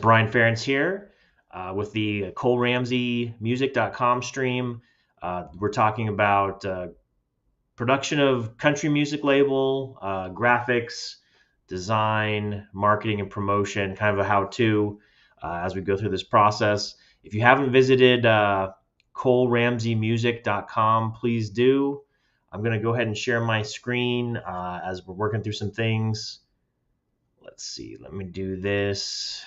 Brian Ferentz here with the ColeRamseyMusic.com stream. We're talking about production of country music label, graphics, design, marketing, and promotion, kind of a how-to as we go through this process. If you haven't visited ColeRamseyMusic.com, please do. I'm going to go ahead and share my screen as we're working through some things. Let's see, let me do this.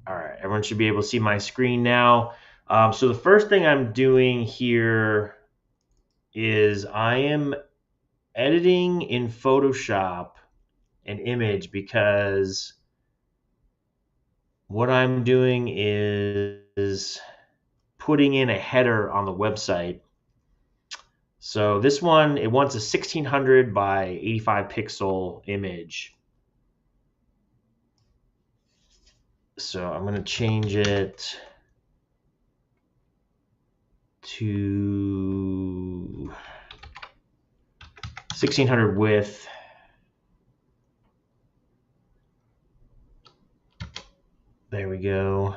All right, everyone should be able to see my screen now. So the first thing I'm doing here is I am editing in Photoshop an image because what I'm doing is putting in a header on the website. So this one, it wants a 1600 by 85 pixel image. So I'm going to change it to 1600 width. There we go.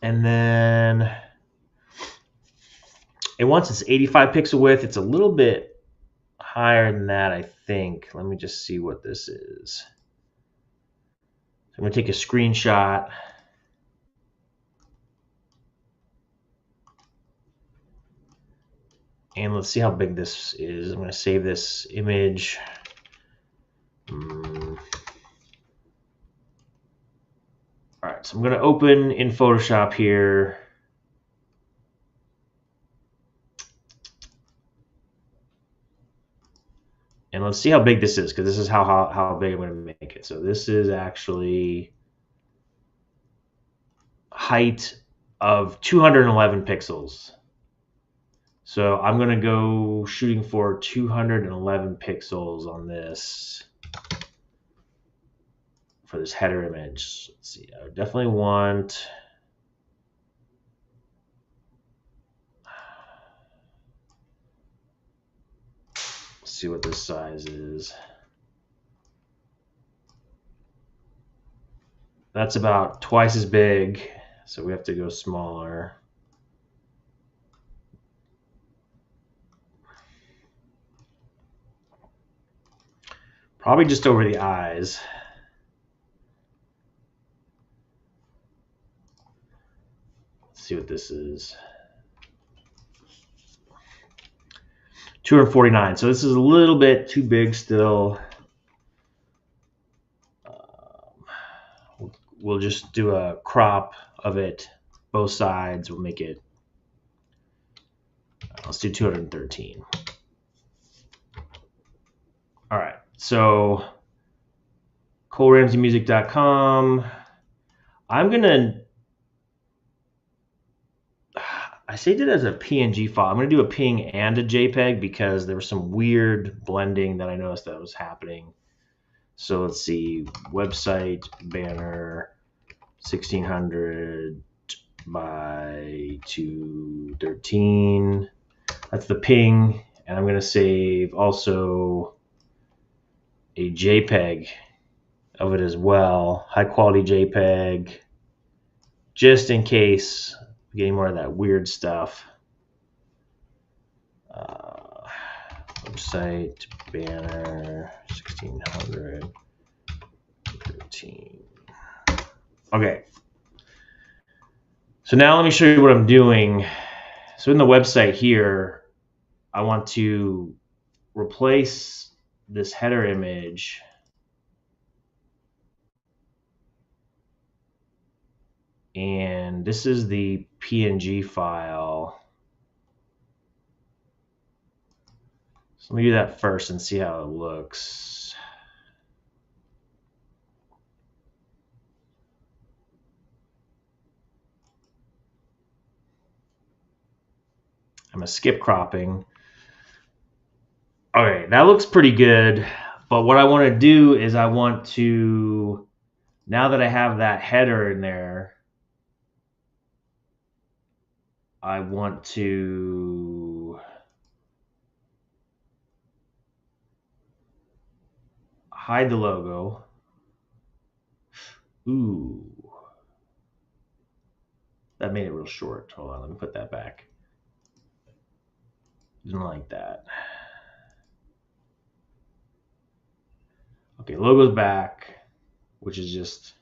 And then it wants its 85 pixel width. It's a little bit higher than that, I think. Let me just see what this is. So I'm going to take a screenshot. And let's see how big this is. I'm going to save this image. All right, so I'm going to open in Photoshop here. And let's see how big this is, because this is how big I'm going to make it. So this is actually height of 211 pixels. So I'm going to go shooting for 211 pixels on this for this header image. Let's see, I definitely want... Let's see what this size is. That's about twice as big, so we have to go smaller. Probably just over the eyes. Let's see what this is. 249. So this is a little bit too big still. We'll just do a crop of it, both sides. We'll make it, let's do 213. All right, so ColeRamseyMusic.com. I'm gonna, I saved it as a PNG file. I'm gonna do a PNG and a JPEG because there was some weird blending that I noticed that was happening. So let's see, website banner 1600 by 213. That's the ping, and I'm gonna save also a JPEG of it as well, high quality JPEG, just in case we're getting more of that weird stuff. Website banner 1600 13. Okay, so now let me show you what I'm doing. So in the website here, I want to replace this header image and this is the PNG file. So let me do that first and see how it looks. I'm gonna skip cropping. Okay, that looks pretty good. But what I want to do is I want to, now that I have that header in there, I want to hide the logo. Ooh, that made it real short. Hold on, let me put that back. Didn't like that. Okay, logo's back, which is just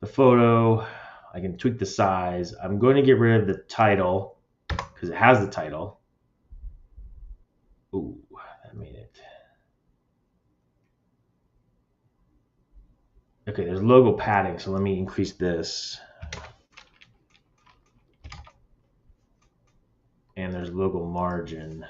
the photo. I can tweak the size. I'm going to get rid of the title because it has the title. Ooh, that made it. Okay, there's logo padding, so let me increase this. And there's logo margin.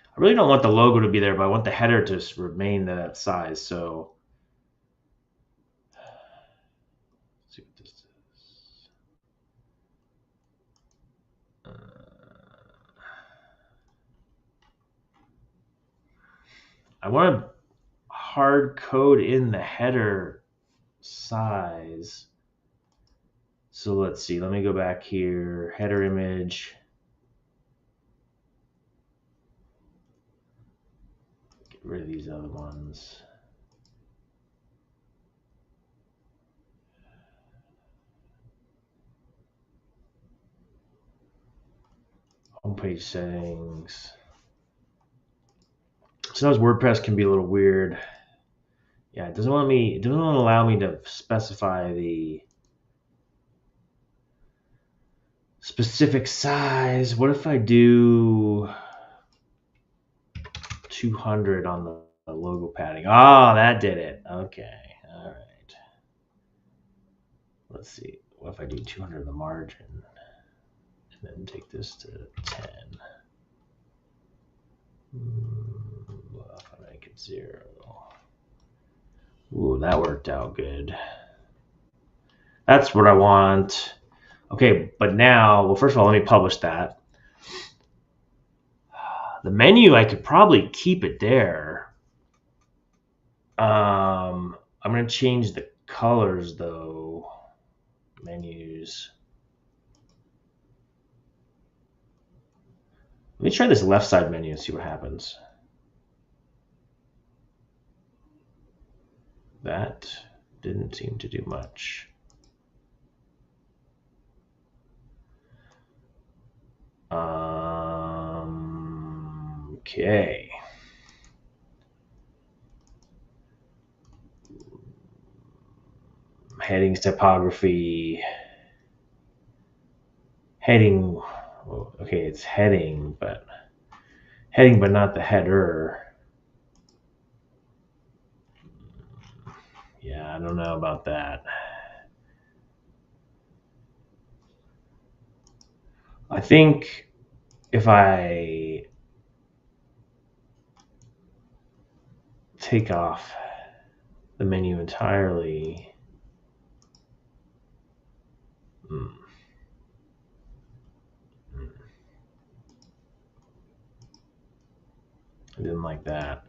I really don't want the logo to be there, but I want the header to remain that size. So let's see what this is. I want to hard code in the header size. So let's see. Let me go back here. Header image. Get rid of these other ones. Homepage settings. Sometimes WordPress can be a little weird. Yeah, it doesn't want to allow me to specify the specific size. What if I do 200 on the logo padding? Oh, that did it. Okay. All right. Let's see. What if I do 200 on the margin and then take this to 10? What if I make it 0? Ooh, that worked out good. That's what I want. Okay, but now, well, first of all, let me publish that. The menu, I could probably keep it there. I'm going to change the colors, though. Menus. Let me try this left side menu and see what happens. That didn't seem to do much. Okay. Headings, typography. Heading. Okay, it's heading, but not the header. Yeah, I don't know about that. I think if I take off the menu entirely, I didn't like that.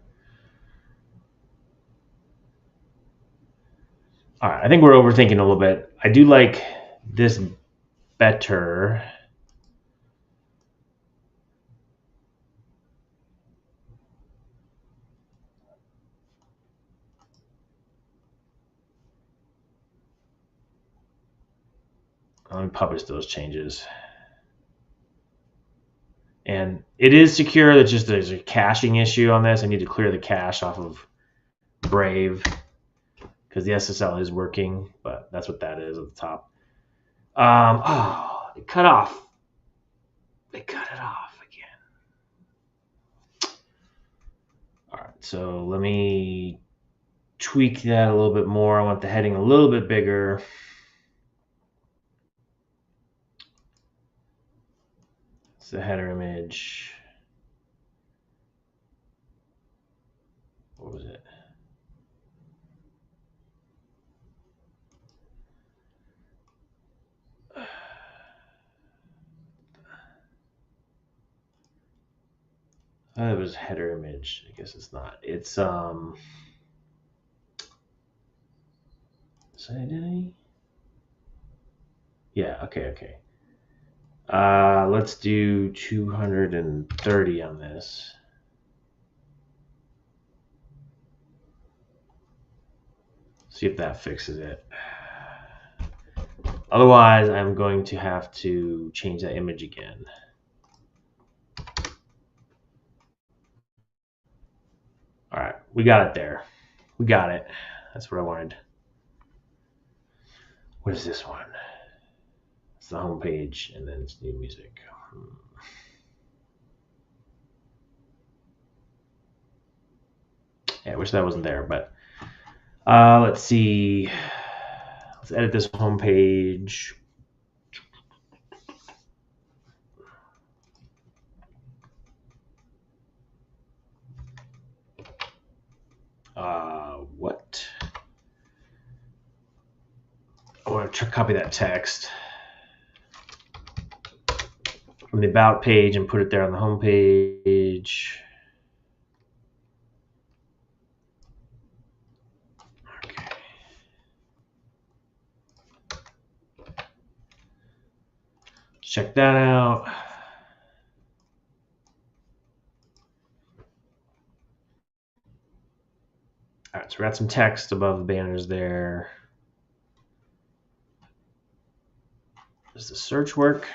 All right, I think we're overthinking a little bit. I do like this better. Let me publish those changes. And it is secure. It's just there's a caching issue on this. I need to clear the cache off of Brave because the SSL is working, but that's what that is at the top. Oh, it cut off. They cut it off again. All right, so let me tweak that a little bit more. I want the heading a little bit bigger. It's the header image. What was it? It was header image. I guess it's not. It's site identity. Yeah, okay. Let's do 230 on this. See if that fixes it. Otherwise, I'm going to have to change that image again. All right, we got it there. We got it. That's what I wanted. What is this one? It's the home page, and then it's new music. Yeah, I wish that wasn't there, but let's see. Let's edit this home page. What? I want to copy that text from the about page and put it there on the home page. Okay. Check that out. All right, so we got some text above the banners there. Does the search work?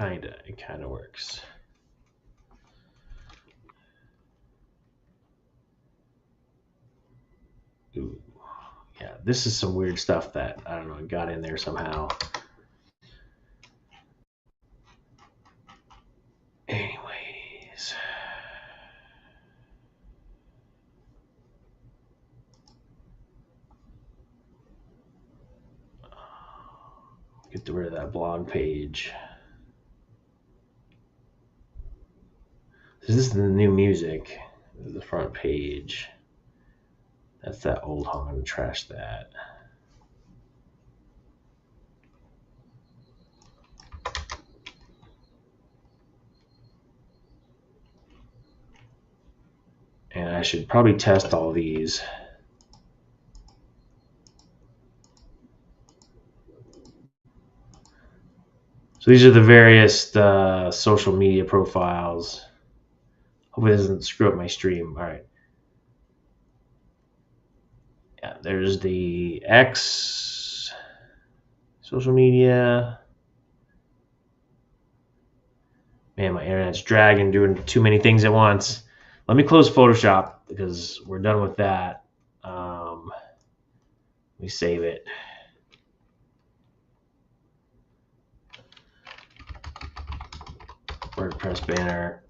It kinda works. Ooh, yeah, this is some weird stuff that, I don't know, got in there somehow. Anyways. Get rid of that blog page. This is the new music. This is the front page. That's that old home. I'm going to trash that. And I should probably test all these. So these are the various social media profiles. Hopefully it doesn't screw up my stream. All right. Yeah, there's the X social media. Man, my internet's dragging, doing too many things at once. Let me close Photoshop because we're done with that. Let me save it. WordPress banner.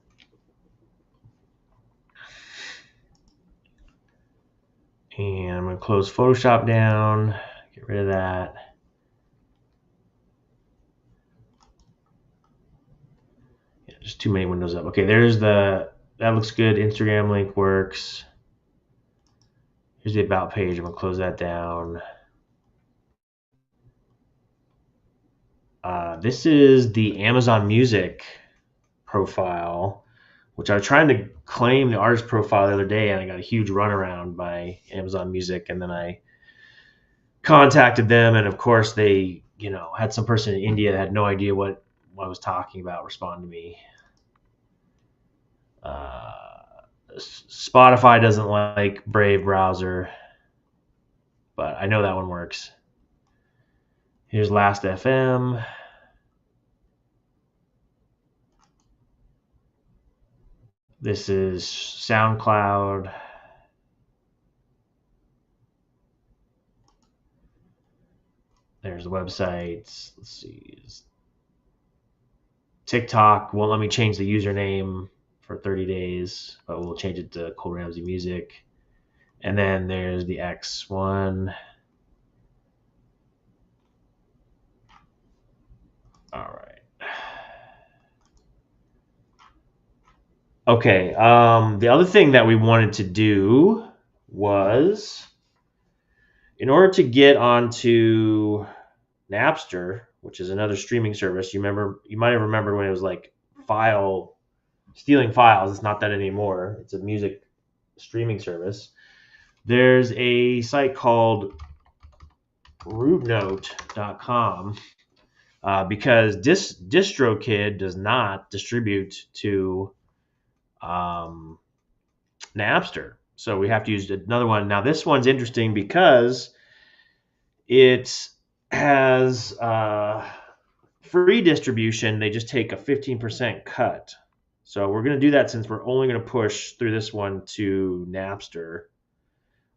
And I'm going to close Photoshop down, get rid of that. Yeah, just too many windows up. Okay, there's that looks good. Instagram link works. Here's the about page. I'm going to close that down. This is the Amazon Music profile, which I was trying to claim the artist profile the other day, and I got a huge runaround by Amazon Music. And then I contacted them, and of course they, had some person in India that had no idea what I was talking about respond to me. Spotify doesn't like Brave browser, but I know that one works. Here's Last FM. This is SoundCloud. There's the websites. Let's see. TikTok won't let me change the username for 30 days, but we'll change it to Cole Ramsey Music. And then there's the X one. All right. Okay. The other thing that we wanted to do was, in order to get onto Napster, which is another streaming service, you might have remembered when it was like file stealing files. It's not that anymore. It's a music streaming service. There's a site called rootnote.com because DistroKid does not distribute to Napster. So we have to use another one. Now this one's interesting because it has free distribution. They just take a 15% cut. So we're going to do that since we're only going to push through this one to Napster.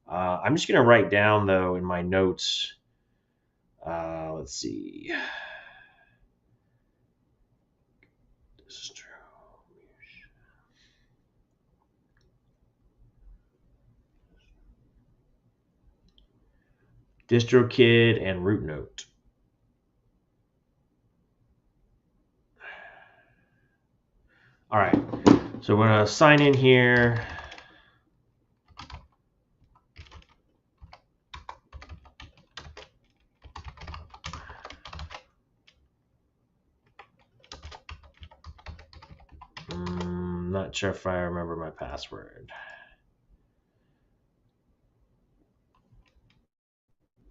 I'm just going to write down, though, in my notes. Let's see. DistroKid and RootNote. All right. So we're going to sign in here. Not sure if I remember my password.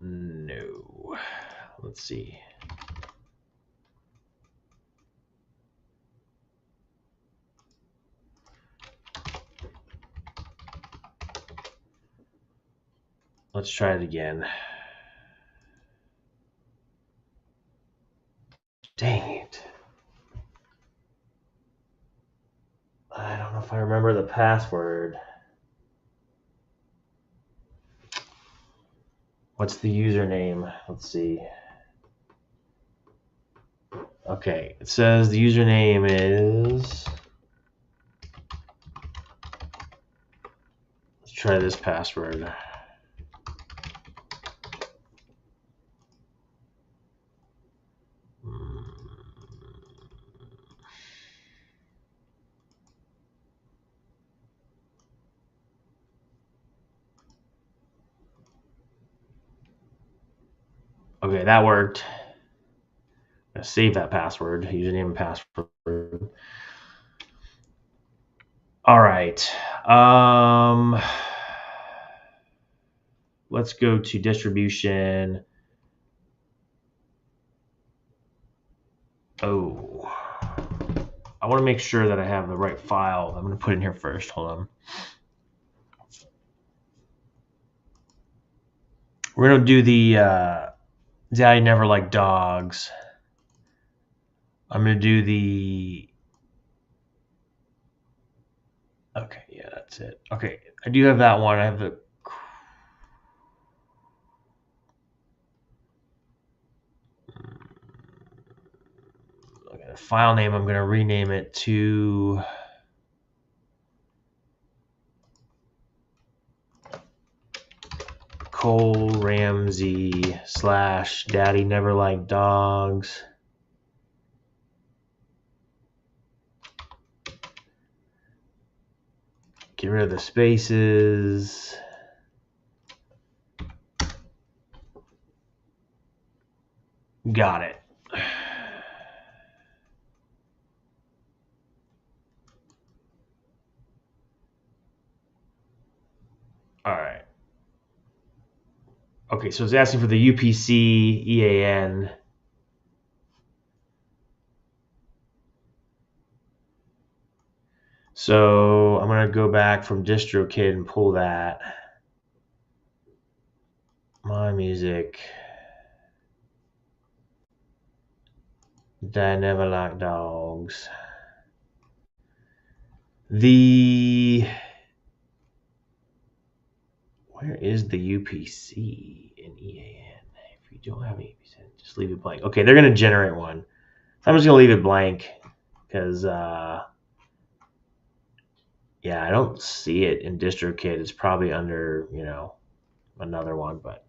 No. Let's see. Let's try it again. Dang it. I don't know if I remember the password. What's the username? Let's see. Okay, it says the username is... Let's try this password. Okay, that worked. I'm gonna save that password, username and password. All right. Let's go to distribution. Oh, I want to make sure that I have the right file. I'm going to put it in here first. Hold on. We're going to do the Daddy Never Liked Dogs. I'm going to do the... Okay, yeah, that's it. Okay, I do have that one. I have the... Okay, the file name, I'm going to rename it to... Cole Ramsey / Daddy Never Liked Dogs. Get rid of the spaces. Got it. All right. Okay, so it's asking for the UPC EAN. So I'm going to go back from DistroKid and pull that. My music. Dad Never Liked Dogs. Where is the UPC in EAN? If you don't have an UPC, just leave it blank. Okay, they're going to generate one. I'm just going to leave it blank because, yeah, I don't see it in DistroKid. It's probably under, another one, but.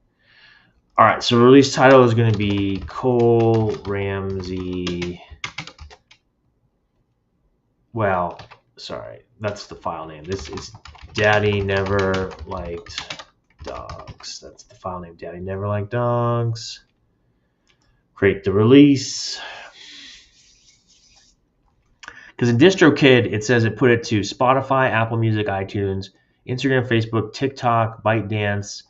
All right, so release title is going to be Cole Ramsey. Well, sorry, that's the file name. This is Daddy Never Liked Dogs. That's the file name, Daddy Never Liked Dogs. Create the release. Because in DistroKid, it says it put it to Spotify, Apple Music, iTunes, Instagram, Facebook, TikTok, ByteDance,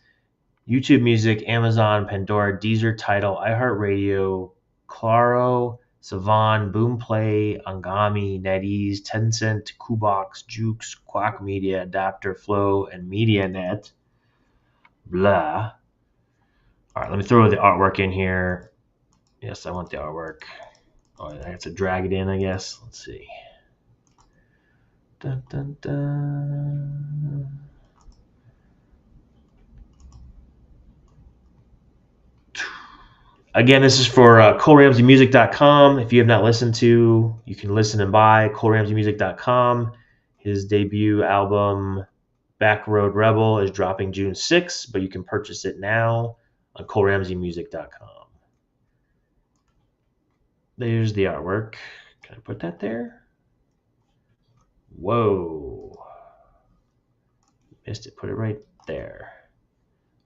YouTube Music, Amazon, Pandora, Deezer, Tidal, iHeartRadio, Claro, Savan, Boomplay, Angami, NetEase, Tencent, Kubox, Jukes, Quack Media, Adapter, Flow, and MediaNet. Blah. All right, let me throw the artwork in here. Yes, I want the artwork. Oh, I have to drag it in, I guess. Let's see. Dun, dun, dun. Again, this is for ColeRamseyMusic.com. If you have not listened to, you can listen and buy ColeRamseyMusic.com. His debut album, Back Road Rebel, is dropping June 6th, but you can purchase it now on ColeRamseyMusic.com. There's the artwork. Can I put that there? Whoa. Missed it. Put it right there.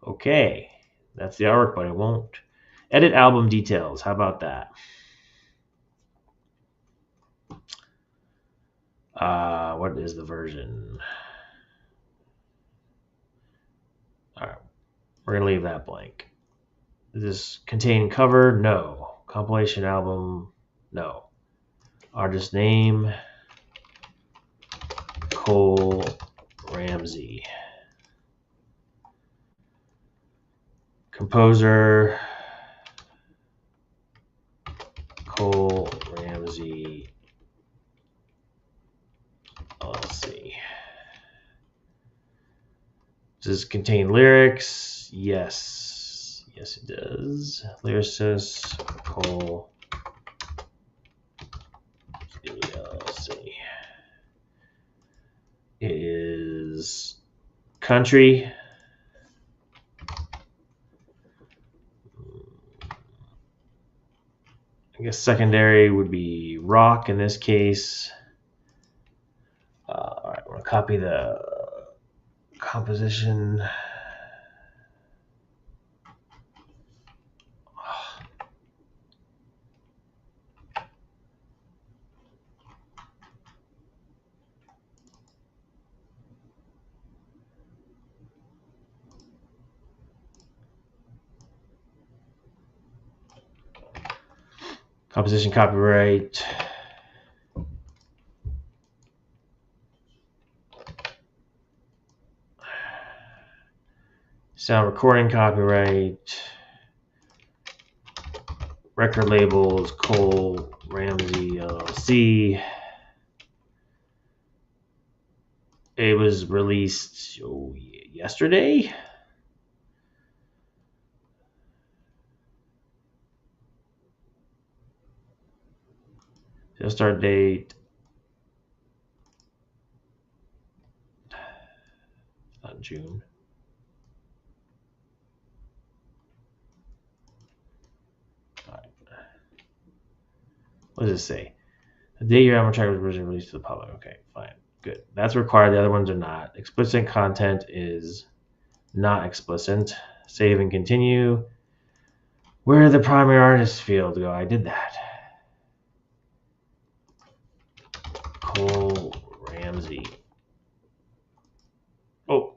Okay. That's the artwork, but I won't. Edit album details. How about that? What is the version? All right. We're going to leave that blank. Does this contain cover? No. Compilation album? No. Artist name? Cole Ramsey. Composer? Cole Ramsey LLC. Does this contain lyrics? Yes. Yes, it does. Lyricist, Cole LLC. It is country. I guess secondary would be rock in this case. All right, I'm going to copy the composition. Composition copyright. Sound recording copyright. Record labels, Cole Ramsey LLC. It was released yesterday. Just start date. Not June. All right. What does it say? The day your album track was originally released to the public. Okay, fine. Good. That's required. The other ones are not. Explicit content is not explicit. Save and continue. Where did the primary artist field go? I did that. Cole Ramsey. Oh.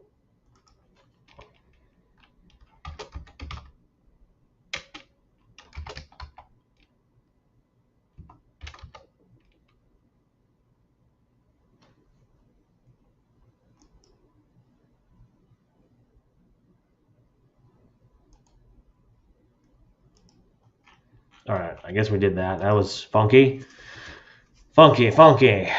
All right, I guess we did that. That was funky. Funky, funky.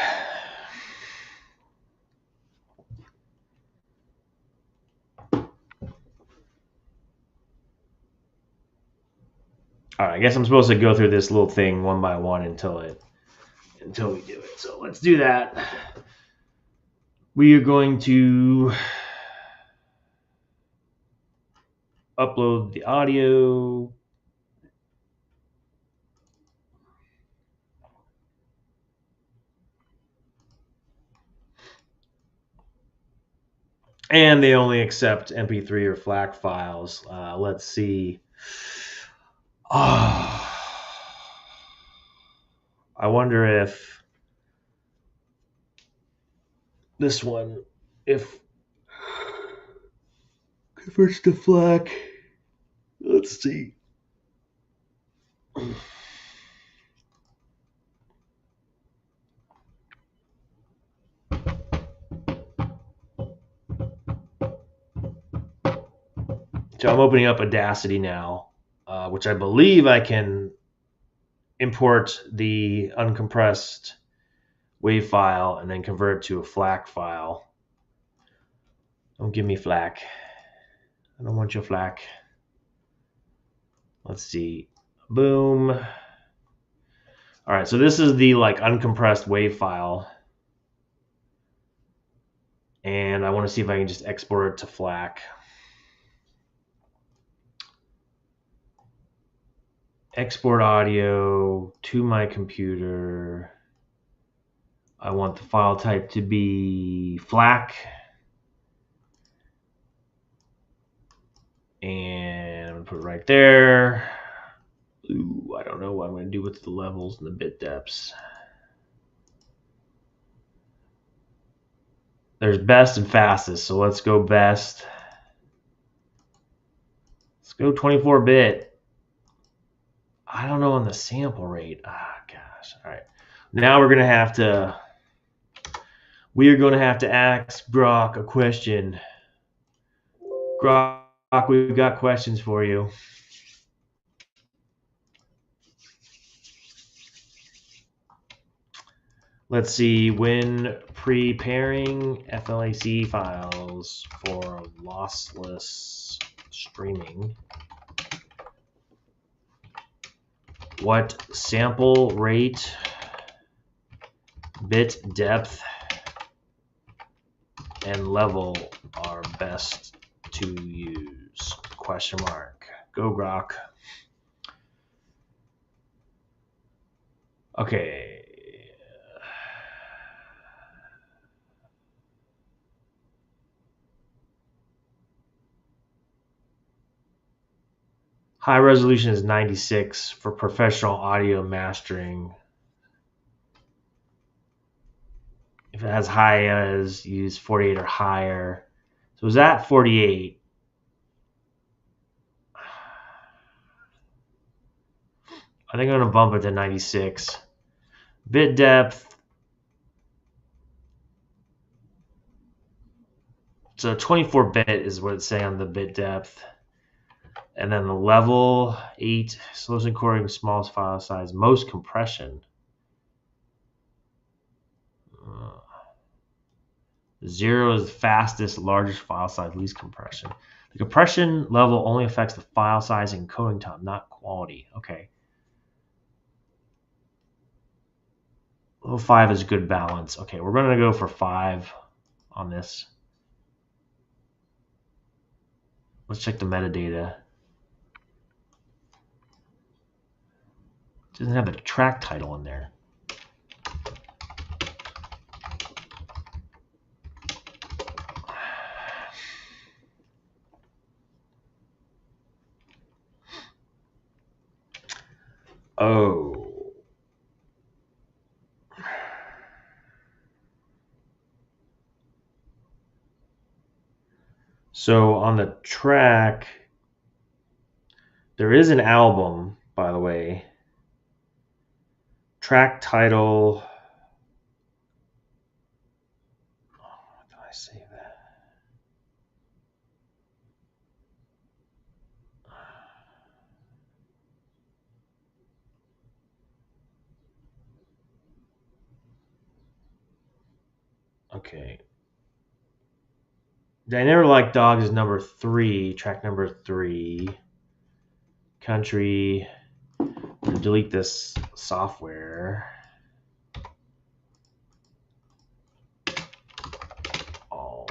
All right, I guess I'm supposed to go through this little thing one by one until we do it. So let's do that. We are going to upload the audio. And they only accept MP3 or FLAC files. Let's see. Oh, I wonder if this one, if converts to FLAC, let's see. So I'm opening up Audacity now, which I believe I can import the uncompressed WAV file and then convert it to a FLAC file. Don't give me FLAC. I don't want your FLAC. Let's see. Boom. All right, so this is the like uncompressed WAV file. And I want to see if I can just export it to FLAC. Export audio to my computer. I want the file type to be FLAC. And I'm going to put it right there. Ooh, I don't know what I'm going to do with the levels and the bit depths. There's best and fastest, so let's go best. Let's go 24-bit. I don't know on the sample rate. Gosh. All right. Now we are going to have to ask Grok a question. Grok, we've got questions for you. Let's see, when preparing FLAC files for lossless streaming, what sample rate, bit depth, and level are best to use? Question mark. Go Grok. Okay. High resolution is 96 for professional audio mastering. If it has high as, use 48 or higher. So is that 48? I think I'm going to bump it to 96. Bit depth. So 24-bit is what it's saying on the bit depth. And then the level, 8, slowest encoding, smallest file size, most compression. 0 is the fastest, largest file size, least compression. The compression level only affects the file size and encoding time, not quality. Okay. Level 5 is good balance. Okay, we're going to go for 5 on this. Let's check the metadata. It doesn't have the track title in there. Oh. So on the track, there is an album, by the way. Track title. Oh, did I save that? Okay. I Never Like Dogs is number 3, track number 3. Country. Delete this software. All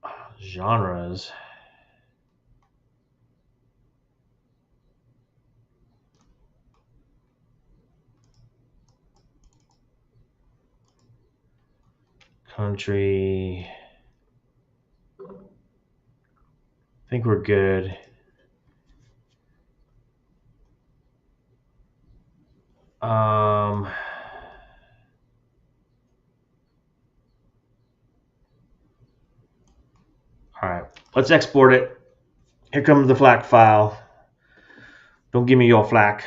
right. Genres. Country. think we're good. All right, let's export it. Here comes the FLAC file. Don't give me your FLAC.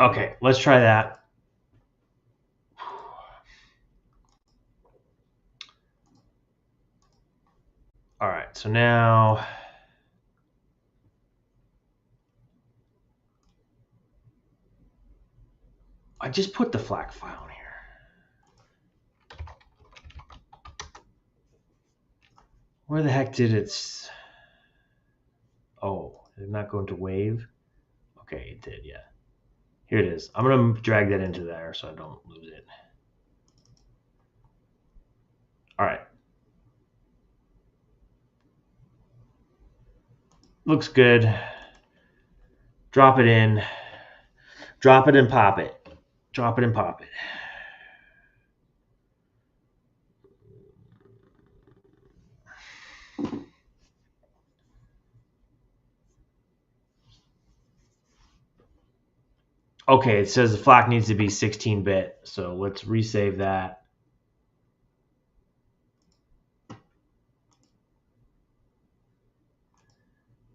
Okay, let's try that. All right, so now I just put the FLAC file in here. Where the heck did it? Oh, did it not go into Wave? Okay, it did, yeah. Here it is. I'm going to drag that into there so I don't lose it. All right. Looks good. Drop it in. Drop it and pop it. Drop it and pop it. Okay, it says the FLAC needs to be 16-bit, so let's resave that.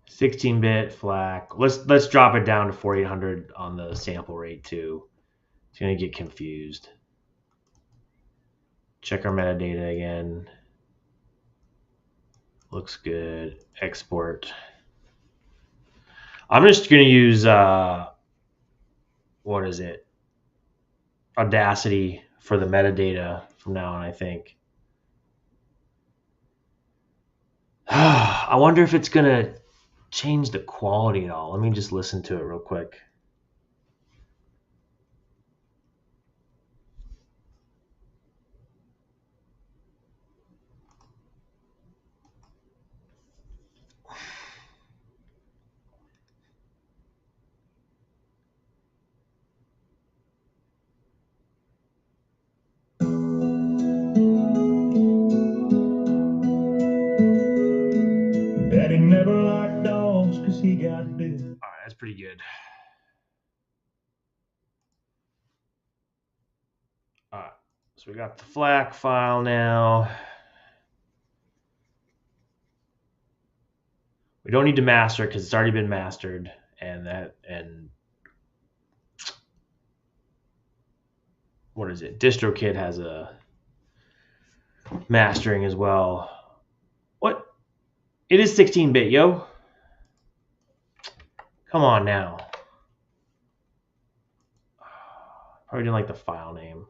(16-bit) FLAC. Let's drop it down to 4800 on the sample rate too. It's gonna get confused. Check our metadata again. Looks good. Export. I'm just gonna use what is it? Audacity for the metadata from now on, I think. I wonder if it's gonna change the quality at all. Let me just listen to it real quick. Daddy never liked dogs because he got bit. All right, that's pretty good. All right, so we got the FLAC file now. We don't need to master because it's already been mastered, and what is it? DistroKid has a mastering as well. What? It is 16-bit, yo. Come on now. Probably didn't like the file name.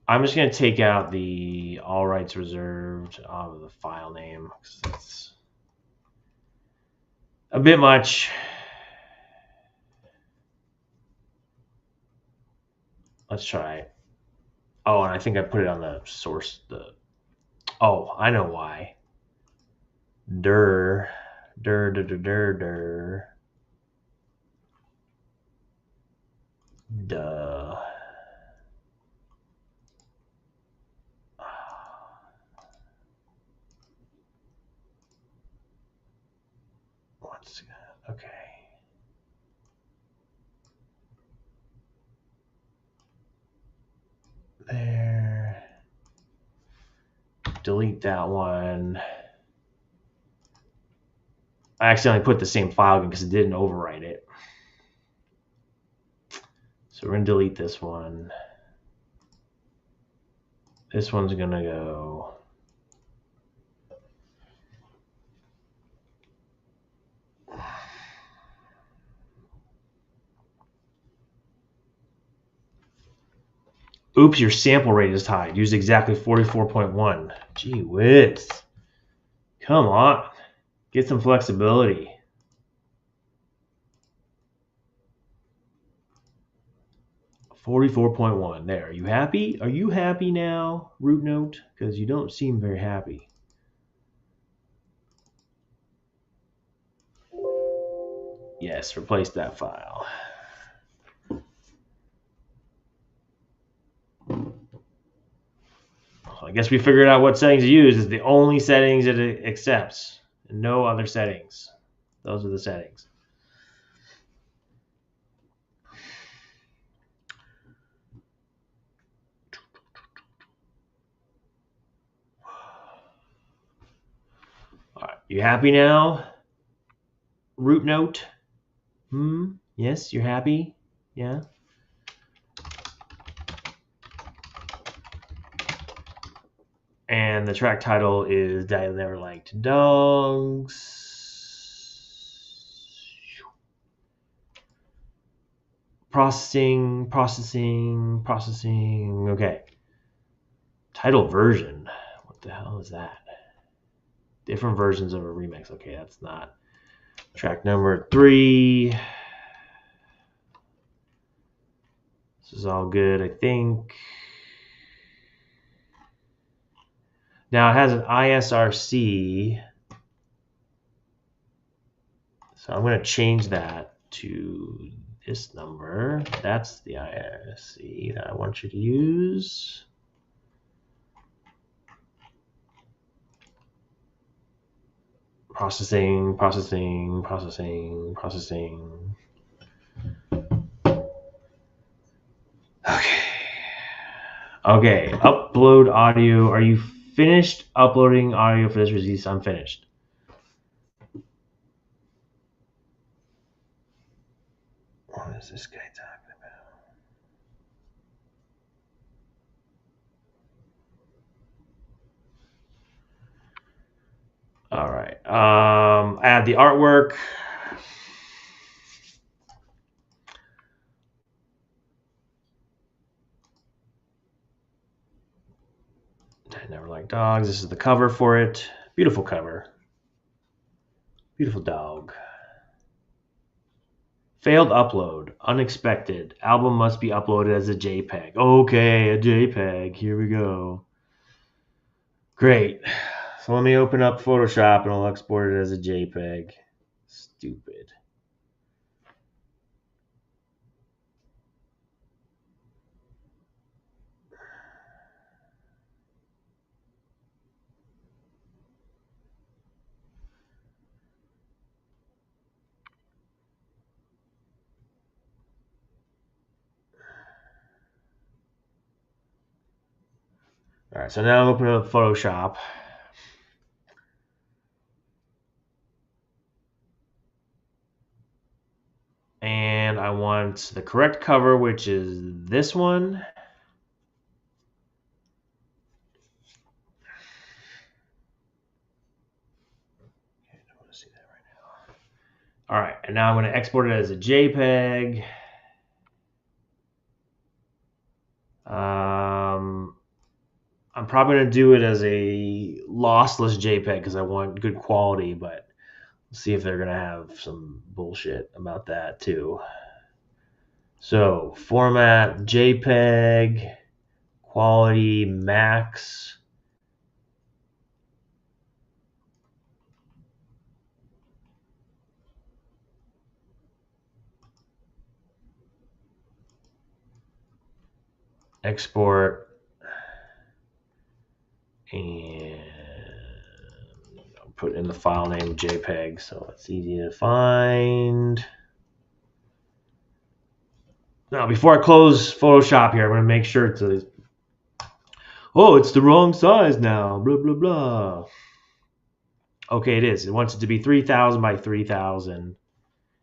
I'm just going to take out the all rights reserved out of the file name because it's a bit much. Let's try it. Oh, and I think I put it on the source. Oh, I know why. Duh. Okay. There. Delete that one. I accidentally put the same file again because it didn't overwrite it. So we're going to delete this one. This one's going to go. Oops, your sample rate is high. Use exactly 44.1. Gee whiz. Come on. Get some flexibility. $44.1. There. Are you happy? Are you happy now, root note? Because you don't seem very happy. Yes, replace that file. I guess we figured out what settings to use. Is the only settings that it accepts. No other settings. Those are the settings. All right, you happy now? Root note? Yes, you're happy? Yeah? And the track title is I Never Liked Dogs. Processing. Okay. Title version. What the hell is that? Different versions of a remix. Okay, that's not. Track number 3. This is all good, I think. Now it has an ISRC. So I'm going to change that to this number. That's the ISRC that I want you to use. Processing. Okay, upload audio. Are you finished uploading audio for this release? I'm finished. What is this guy talking about? All right. Add the artwork. I Never Like Dogs. This is the cover for it. Beautiful cover. Beautiful dog. Failed upload. Unexpected. Album must be uploaded as a JPEG. Okay, a JPEG. Here we go. Great. So let me open up Photoshop and I'll export it as a JPEG. Stupid. All right, so now I'm opening up Photoshop. And I want the correct cover, which is this one. I don't want to see that right now. All right, and now I'm going to export it as a JPEG. I'm probably going to do it as a lossless JPEG because I want good quality, but we'll see if they're going to have some bullshit about that too. So format JPEG, quality max. Export. And I'll put in the file name JPEG so it's easy to find. Now, before I close Photoshop here, I'm going to make sure to. Oh, it's the wrong size now. Blah, blah, blah. Okay, it is. It wants it to be 3000 by 3000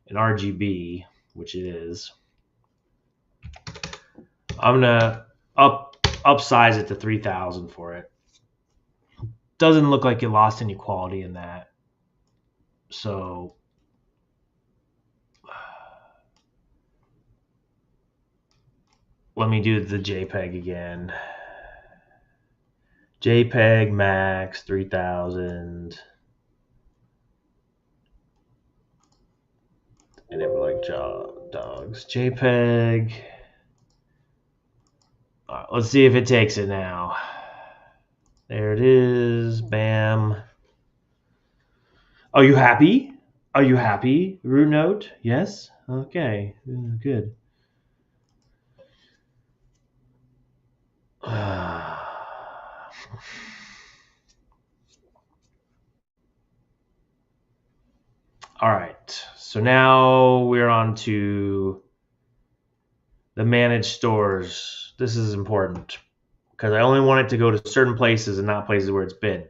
in RGB, which it is. I'm going to upsize it to 3000 for it. Doesn't look like it lost any quality in that. So let me do the JPEG again. JPEG max 3000. Enable like dogs. JPEG. All right, let's see if it takes it now. There it is. Bam. Are you happy? Are you happy? Root note? Yes? Okay. Good. All right. So now we're on to the managed stores. This is important because I only want it to go to certain places and not places where it's been.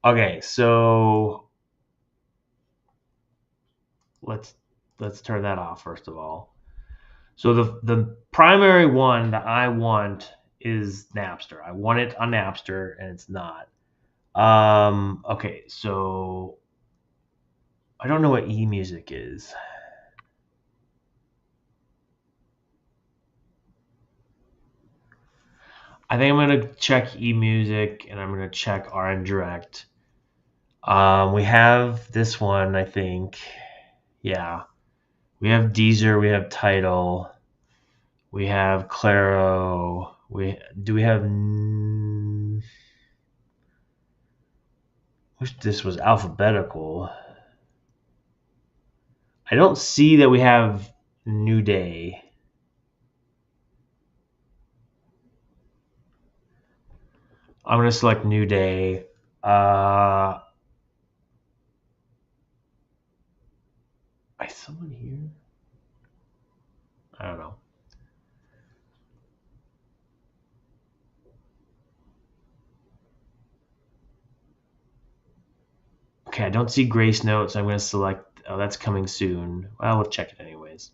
Okay, so let's turn that off first of all. So the primary one that I want is Napster. I want it on Napster and it's not. Okay, so I don't know what eMusic is. I think I'm gonna check eMusic and I'm gonna check RN Direct. We have this one, I think. Yeah, we have Deezer, we have Tidal, we have Claro. We have? Wish this was alphabetical. I don't see that we have New Day. I'm gonna select New Day. Is someone here? I don't know. Okay, I don't see Grace Note, so I'm going to select. Oh, that's coming soon. Well, we'll check it anyways.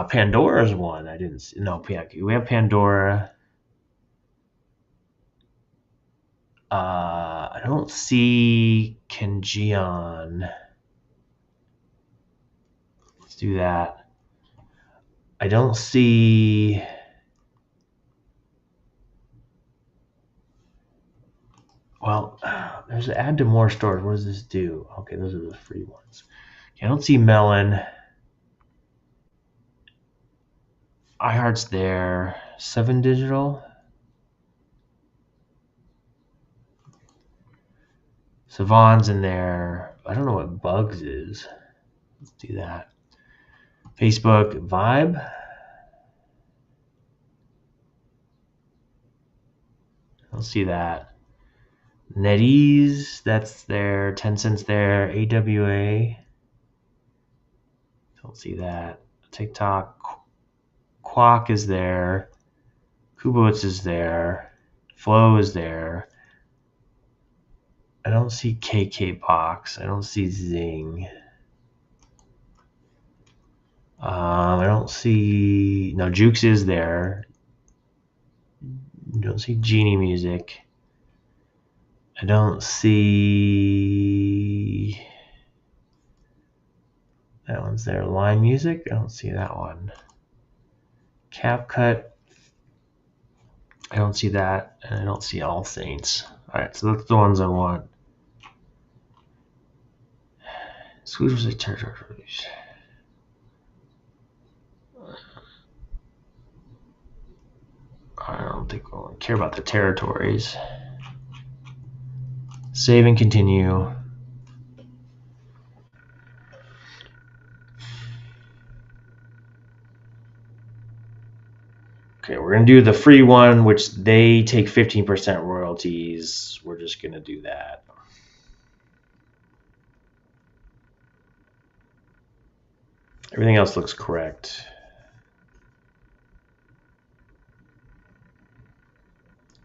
Pandora's one. I didn't see. No, we have Pandora. I don't see Kenjion. Let's do that. I don't see. Well, there's an add to more stores. What does this do? Okay, those are the free ones. Okay, I don't see Melon. iHeart's there. 7 Digital. Savon's in there. I don't know what Bugs is. Let's do that. Facebook Vibe. I'll see that. NetEase, that's there. Tencent's there. AWA. Don't see that. TikTok. Quack is there. Kubotz is there. Flow is there. I don't see KKBox. I don't see Zing. I don't see. No, Jukes is there. Don't see Genie Music. I don't see. That one's there. Line Music. I don't see that one. CapCut. I don't see that, and I don't see All Saints. All right, so that's the ones I want. Swedish like territories. I don't think we'll care about the territories. Save and continue. Okay, we're gonna do the free one, which they take 15% royalties. We're just gonna do that. Everything else looks correct.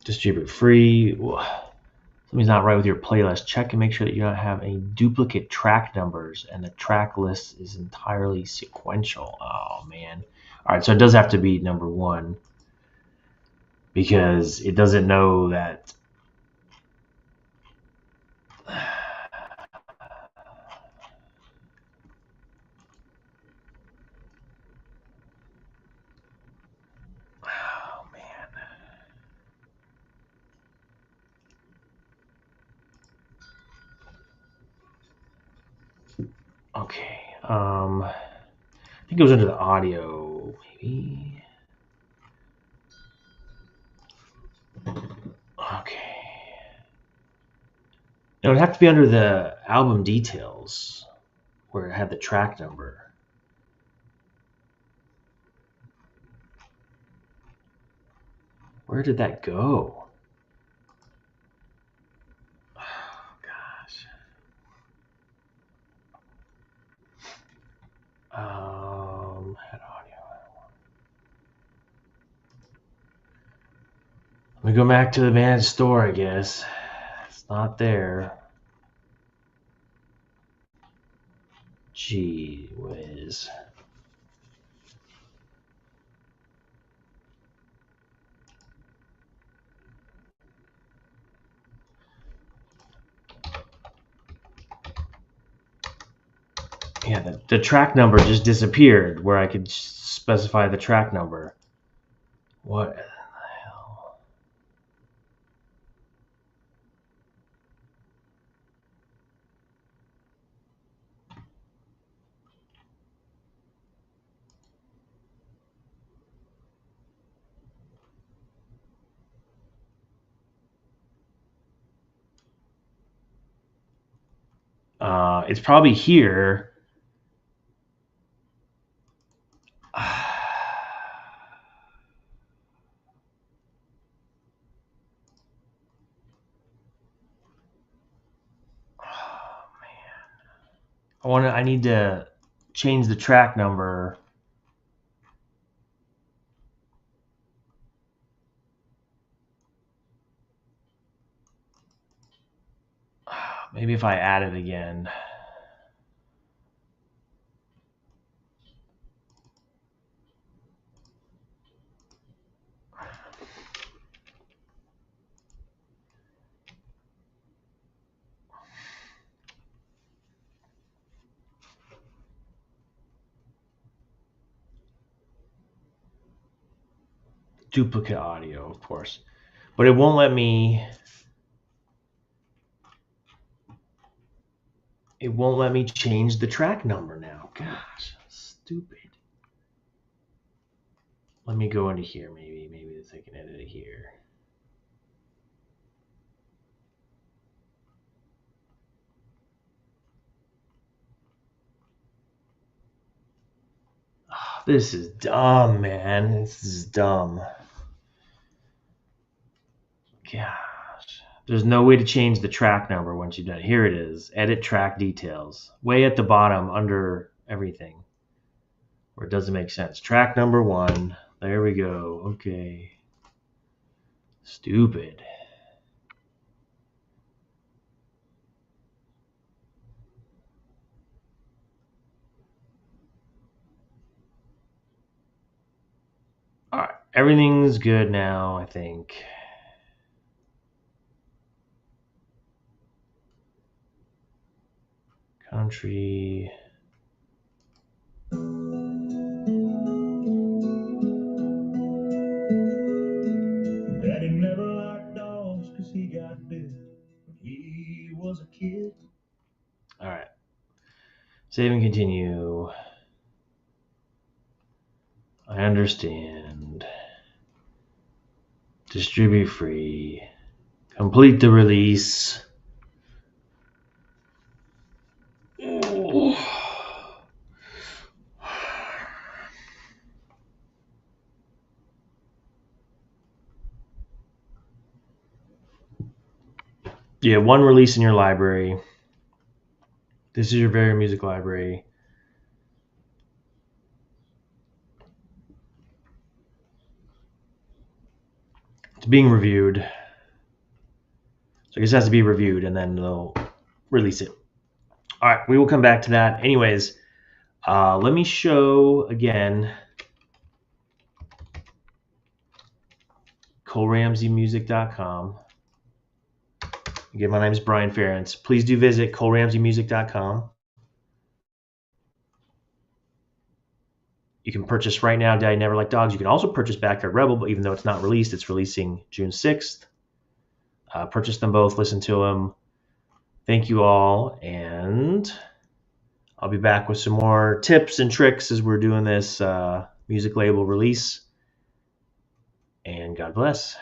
Distribute free. Something's not right with your playlist. Check and make sure that you don't have any duplicate track numbers and the track list is entirely sequential. Oh, man. All right, so it does have to be number 1 because it doesn't know that. Oh, man. Okay. think it was under the audio, maybe. Okay. It would have to be under the album details where it had the track number. Where did that go? Oh, gosh. Head audio. Let me go back to the man's store, I guess. It's not there. Gee whiz. Yeah, the track number just disappeared where I could specify the track number. What the hell? It's probably here. I need to change the track number. Maybe if I add it again. Duplicate audio, of course. But it won't let me. It won't let me change the track number now. Gosh, stupid. Let me go into here. Maybe I can edit it here. Oh, this is dumb, man. This is dumb. Gosh. There's no way to change the track number once you've done it. Here it is. Edit track details. Way at the bottom under everything. Where it doesn't make sense. Track number 1. There we go. Okay. Stupid. All right. Everything's good now, I think. Country. Daddy never liked dogs 'cause he got bit when he was a kid. All right. Save and continue. I understand. Distribute free. Complete the release. You have one release in your library. This is your very music library. It's being reviewed. So I guess it has to be reviewed and then they'll release it. All right, we will come back to that. Anyways, let me show again ColeRamseyMusic.com. Again, my name is Brian Ferentz. Please do visit ColeRamseyMusic.com. You can purchase right now Daddy Never Liked Dogs. You can also purchase Backyard Rebel, but even though it's not released, it's releasing June 6th. Purchase them both, listen to them. Thank you all, and I'll I'll be back with some more tips and tricks as we're doing this music label release. And God bless.